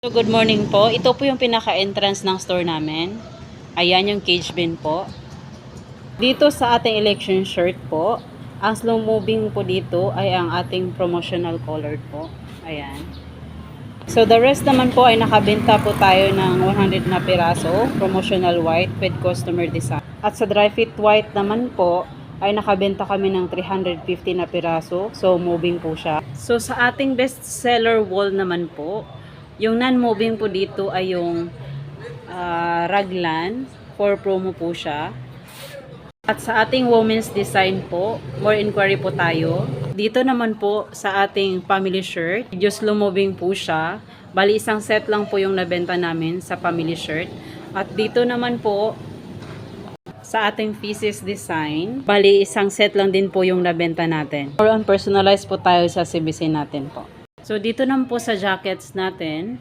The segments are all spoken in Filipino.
So good morning po. Ito po yung pinaka-entrance ng store namin. Ayan yung cage bin po. Dito sa ating election shirt po, ang slow moving po dito ay ang ating promotional color po. Ayan. So the rest naman po ay nakabenta po tayo ng 100 na piraso, promotional white with customer design. At sa dry fit white naman po, ay nakabenta kami ng 350 na piraso. So moving po siya. So sa ating best seller wall naman po, yung non-moving po dito ay yung raglan. For promo po siya. At sa ating women's design po, more inquiry po tayo. Dito naman po sa ating family shirt, just moving po siya. Bali isang set lang po yung nabenta namin sa family shirt. At dito naman po sa ating thesis design, bali isang set lang din po yung nabenta natin. More on personalized po tayo sa CBC natin po. So, dito naman po sa jackets natin,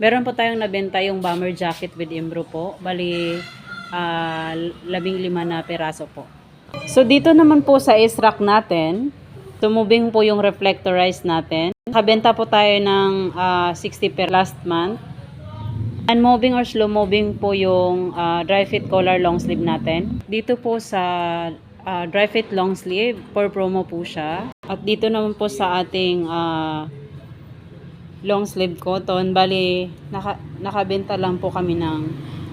meron po tayong nabenta yung bomber jacket with imbro po. Bali, 15 na peraso po. So, dito naman po sa is-rack natin, tumubing po yung reflectorized natin. Nakabenta po tayo ng 60 per last month. Unmoving or slow moving po yung dry fit collar long sleeve natin. Dito po sa dry fit long sleeve, for promo po siya. At dito naman po sa ating long sleeve cotton, bali nakabenta lang po kami ng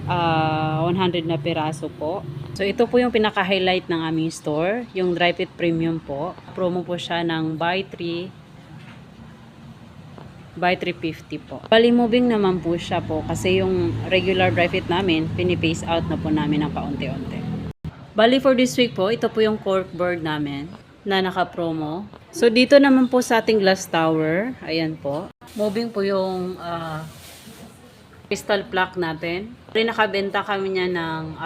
100 na piraso po. So ito po yung pinaka-highlight ng aming store, yung dry fit premium po. Promo po siya ng buy 350 po. Bali moving naman po siya po kasi yung regular dry fit namin, pinipace out na po namin ng paunti-unti. Bali for this week po, ito po yung corkboard namin na naka-promo. So dito naman po sa ating glass tower, ayan po. Moving po yung crystal plaque natin. Bali nakabenta kami niya ng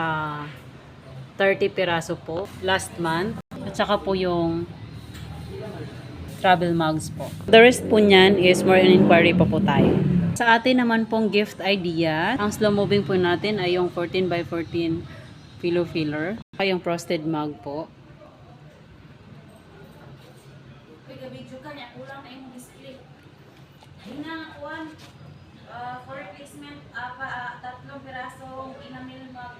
30 piraso po last month. At saka po yung travel mugs po. The rest po niyan is more on inquiry pa po tayo. Sa atin naman pong gift idea, ang slow moving po natin ay yung 14 by 14 pillow filler. Ay yung frosted mug po. Video ka niya, kulang na yung display. Hina, kuwan, for replacement, 3 pirasong enamel mug.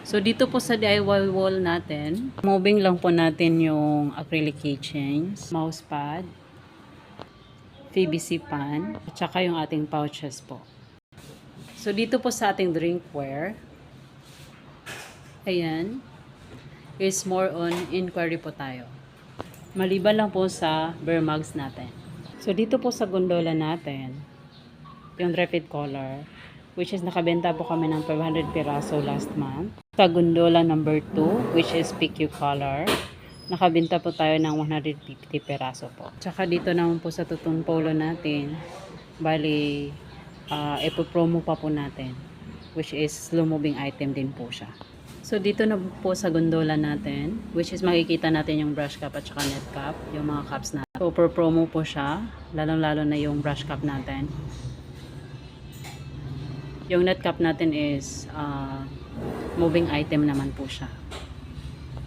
So dito po sa DIY wall natin, moving lang po natin yung acrylic keychains, mouse pad, PVC pan, at saka yung ating pouches po. So dito po sa ating drinkware, ayan, is more on inquiry po tayo. Maliban lang po sa bear mugs natin. So dito po sa gondola natin, yung rapid color, which is nakabenta po kami ng 500 piraso last month. Sa gondola number 2, which is PQ color, nakabenta po tayo ng 150 piraso po. Tsaka dito naman po sa tutong polo natin, bali, ipopromo pa po natin, which is slow moving item din po siya. So dito na po sa gondola natin, which is makikita natin yung brush cap at saka net cap, yung mga caps natin. So per promo po siya, lalong-lalo na yung brush cap natin. Yung net cap natin is moving item naman po siya.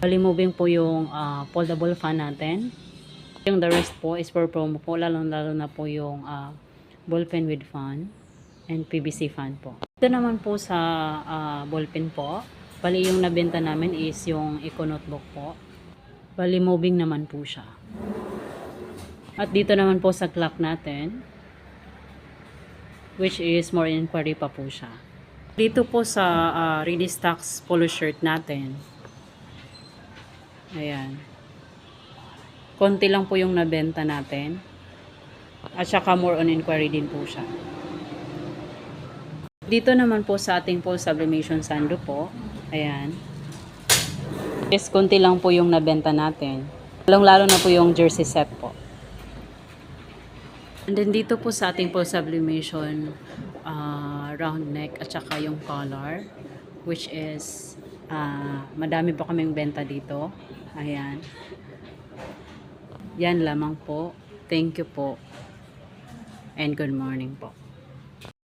Bali moving po yung foldable fan natin. Yung the rest po is for promo po, lalong-lalo na po yung ballpen with fan and PVC fan po. Ito naman po sa ballpen po, bali yung nabenta namin is yung Eco Notebook po. Bali moving naman po siya. At dito naman po sa clock natin, which is more inquiry pa po siya. Dito po sa Ready Stocks polo shirt natin, ayan, konti lang po yung nabenta natin. At saka more on inquiry din po siya. Dito naman po sa ating po sublimation sando po, ayan, is konti lang po yung nabenta natin. Lalong-lalo na po yung jersey set po. And then dito po sa ating po sublimation round neck at saka yung collar, which is madami po kaming benta dito. Ayan. Yan lamang po. Thank you po. And good morning po.